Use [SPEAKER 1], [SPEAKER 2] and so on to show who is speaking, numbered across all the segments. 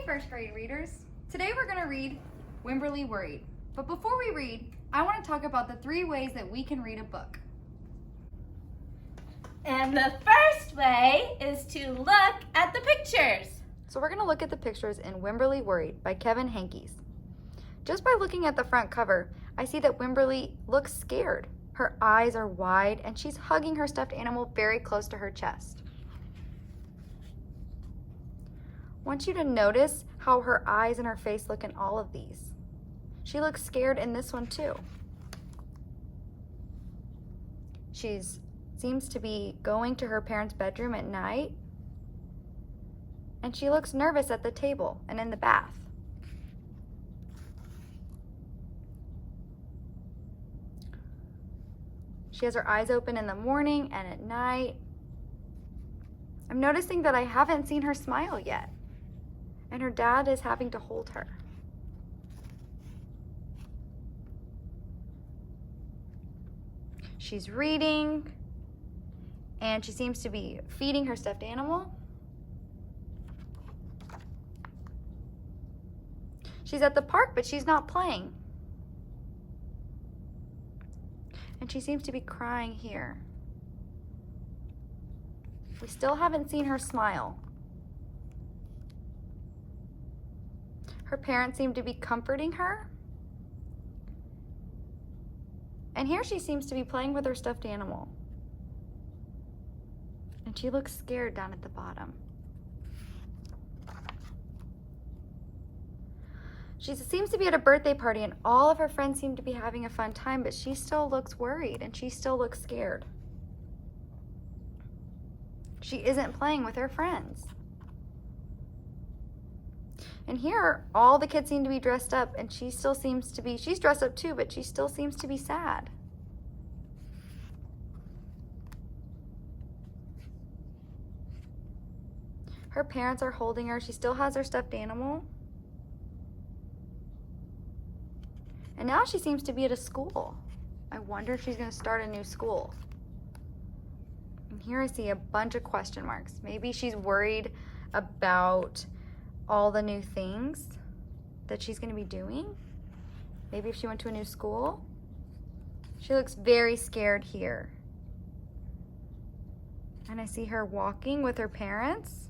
[SPEAKER 1] first grade readers. Today we're going to read Wemberly Worried. But before we read, I want to talk about the 3 ways that we can read a book.
[SPEAKER 2] And the first way is to look at the pictures.
[SPEAKER 1] So we're going to look at the pictures in Wemberly Worried by Kevin Henkes. Just by looking at the front cover, I see that Wemberly looks scared. Her eyes are wide and she's hugging her stuffed animal very close to her chest. I want you to notice how her eyes and her face look in all of these. She looks scared in this one too. She seems to be going to her parents' bedroom at night, and she looks nervous at the table and in the bath. She has her eyes open in the morning and at night. I'm noticing that I haven't seen her smile yet, and her dad is having to hold her. She's reading, and she seems to be feeding her stuffed animal. She's at the park, but she's not playing. And she seems to be crying here. We still haven't seen her smile. Her parents seem to be comforting her. And here she seems to be playing with her stuffed animal. And she looks scared down at the bottom. She seems to be at a birthday party and all of her friends seem to be having a fun time, but she still looks worried and she still looks scared. She isn't playing with her friends. And here, all the kids seem to be dressed up, and she still seems to be, she's dressed up too, but she still seems to be sad. Her parents are holding her. She still has her stuffed animal. And now she seems to be at a school. I wonder if she's going to start a new school. And here I see a bunch of question marks. Maybe she's worried about all the new things that she's going to be doing. Maybe if she went to a new school. She looks very scared here. And I see her walking with her parents.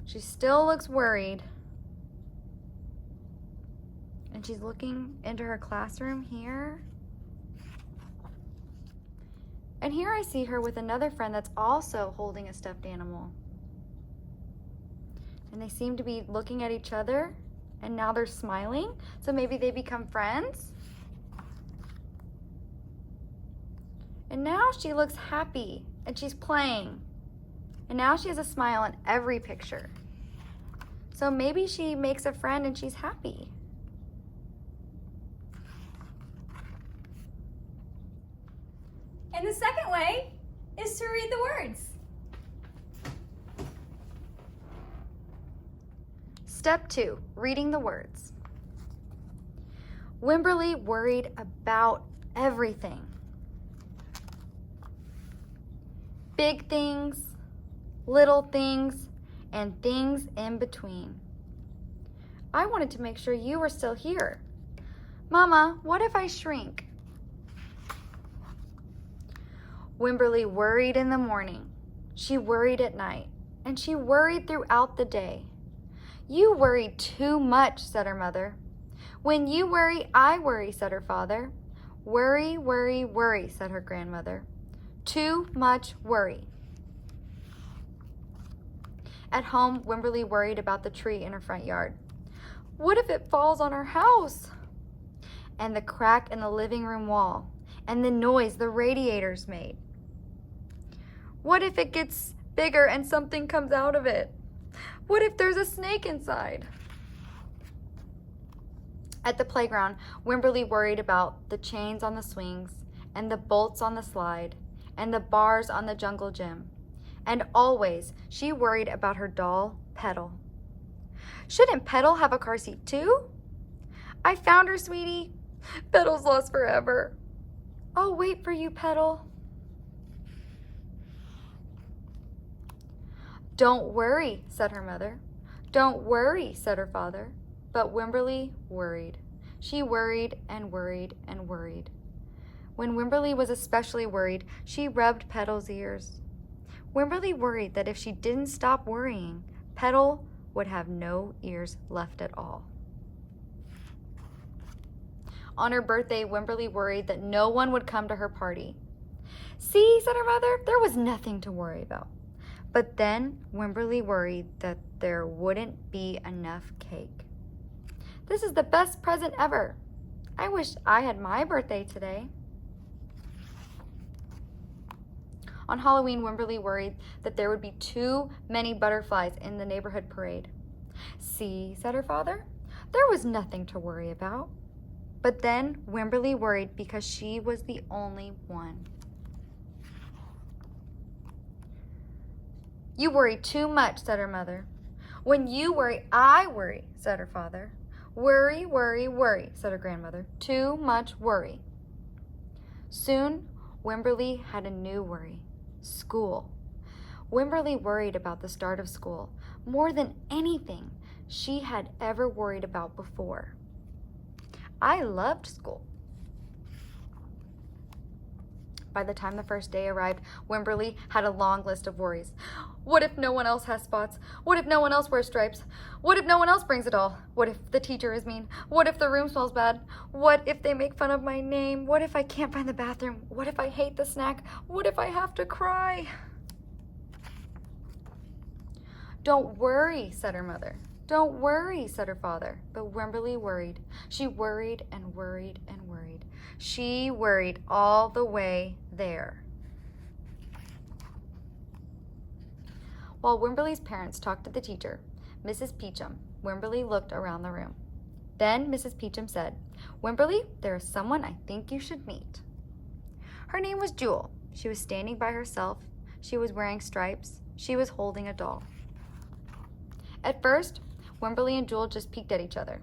[SPEAKER 1] She still looks worried. And she's looking into her classroom here. And here I see her with another friend that's also holding a stuffed animal. And they seem to be looking at each other, and now they're smiling. So maybe they become friends. And now she looks happy and she's playing. And now she has a smile in every picture. So maybe she makes a friend and she's happy.
[SPEAKER 2] And the second way is to read the words.
[SPEAKER 1] Step 2, reading the words. Wemberly worried about everything. Big things, little things, and things in between. I wanted to make sure you were still here. Mama, what if I shrink? Wemberly worried in the morning. She worried at night. And she worried throughout the day. You worry too much, said her mother. When you worry, I worry, said her father. Worry, worry, worry, said her grandmother. Too much worry. At home, Wemberly worried about the tree in her front yard. What if it falls on her house? And the crack in the living room wall, and the noise the radiators made. What if it gets bigger and something comes out of it? What if there's a snake inside? At the playground, Wemberly worried about the chains on the swings, and the bolts on the slide, and the bars on the jungle gym. And always, she worried about her doll, Petal. Shouldn't Petal have a car seat too? I found her, sweetie. Petal's lost forever. I'll wait for you, Petal. Don't worry, said her mother. Don't worry, said her father. But Wemberly worried. She worried and worried and worried. When Wemberly was especially worried, she rubbed Petal's ears. Wemberly worried that if she didn't stop worrying, Petal would have no ears left at all. On her birthday, Wemberly worried that no one would come to her party. See, said her mother, there was nothing to worry about. But then Wemberly worried that there wouldn't be enough cake. This is the best present ever. I wish I had my birthday today. On Halloween, Wemberly worried that there would be too many butterflies in the neighborhood parade. See, said her father, there was nothing to worry about. But then Wemberly worried because she was the only one. You worry too much, said her mother. When you worry, I worry, said her father. Worry, worry, worry, said her grandmother. Too much worry. Soon, Wemberly had a new worry. School. Wemberly worried about the start of school more than anything she had ever worried about before. I loved school. By the time the first day arrived, Wemberly had a long list of worries. What if no one else has spots? What if no one else wears stripes? What if no one else brings it all? What if the teacher is mean? What if the room smells bad? What if they make fun of my name? What if I can't find the bathroom? What if I hate the snack? What if I have to cry? Don't worry, said her mother. Don't worry, said her father. But Wemberly worried. She worried and worried and worried. She worried all the way there. While Wemberly's parents talked to the teacher, Mrs. Peachum, Wemberly looked around the room. Then Mrs. Peachum said, Wemberly, there is someone I think you should meet. Her name was Jewel. She was standing by herself. She was wearing stripes. She was holding a doll. At first, Wemberly and Jewel just peeked at each other.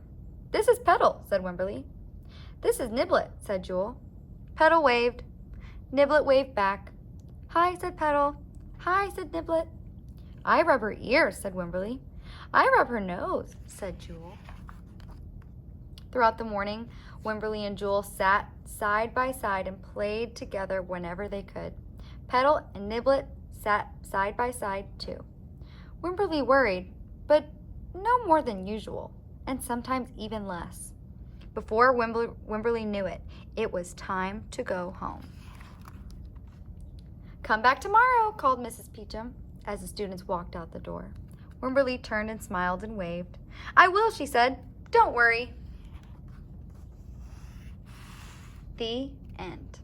[SPEAKER 1] This is Petal, said Wemberly. This is Niblet, said Jewel. Petal waved. Niblet waved back. Hi, said Petal. Hi, said Niblet. I rub her ears, said Wemberly. I rub her nose, said Jewel. Throughout the morning, Wemberly and Jewel sat side by side and played together whenever they could. Petal and Niblet sat side by side too. Wemberly worried, but no more than usual, and sometimes even less. Before Wemberly knew it, it was time to go home. Come back tomorrow, called Mrs. Peachum as the students walked out the door. Wemberly turned and smiled and waved. I will, she said. Don't worry. The end.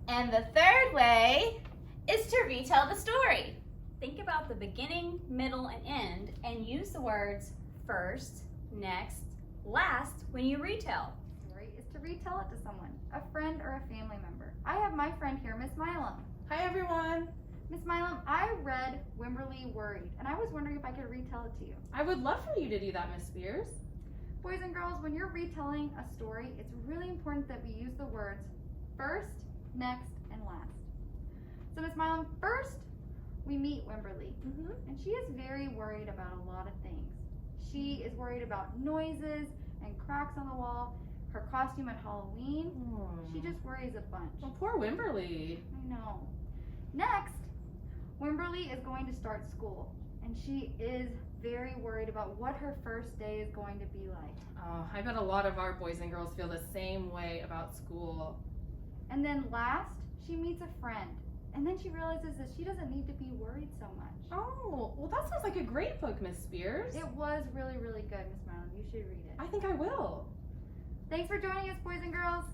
[SPEAKER 2] And the third way is to retell the story. Think about the beginning, middle, and end, and use the words first, next, last when you retell.
[SPEAKER 1] Story is to retell it to someone, a friend or a family member. I have my friend here, Miss Milam.
[SPEAKER 3] Hi, everyone.
[SPEAKER 1] Miss Milam, I read Wemberly Worried, and I was wondering if I could retell it to you.
[SPEAKER 3] I would love for you to do that, Miss Spears.
[SPEAKER 1] Boys and girls, when you're retelling a story, it's really important that we use the words first, next, and last. So Miss Milam, first, we meet Wemberly, and she is very worried about a lot of things. She is worried about noises and cracks on the wall, her costume at Halloween. She just worries a bunch.
[SPEAKER 3] Well, poor Wemberly.
[SPEAKER 1] I know. Next, Wemberly is going to start school, and she is very worried about what her first day is going to be like.
[SPEAKER 3] Oh, I bet a lot of our boys and girls feel the same way about school.
[SPEAKER 1] And then last, she meets a friend. And then she realizes that she doesn't need to be worried so much.
[SPEAKER 3] Oh, well, that sounds like a great book, Miss Spears.
[SPEAKER 1] It was really, really good, Miss Milam. You should read it.
[SPEAKER 3] I think I will.
[SPEAKER 1] Thanks for joining us, boys and girls.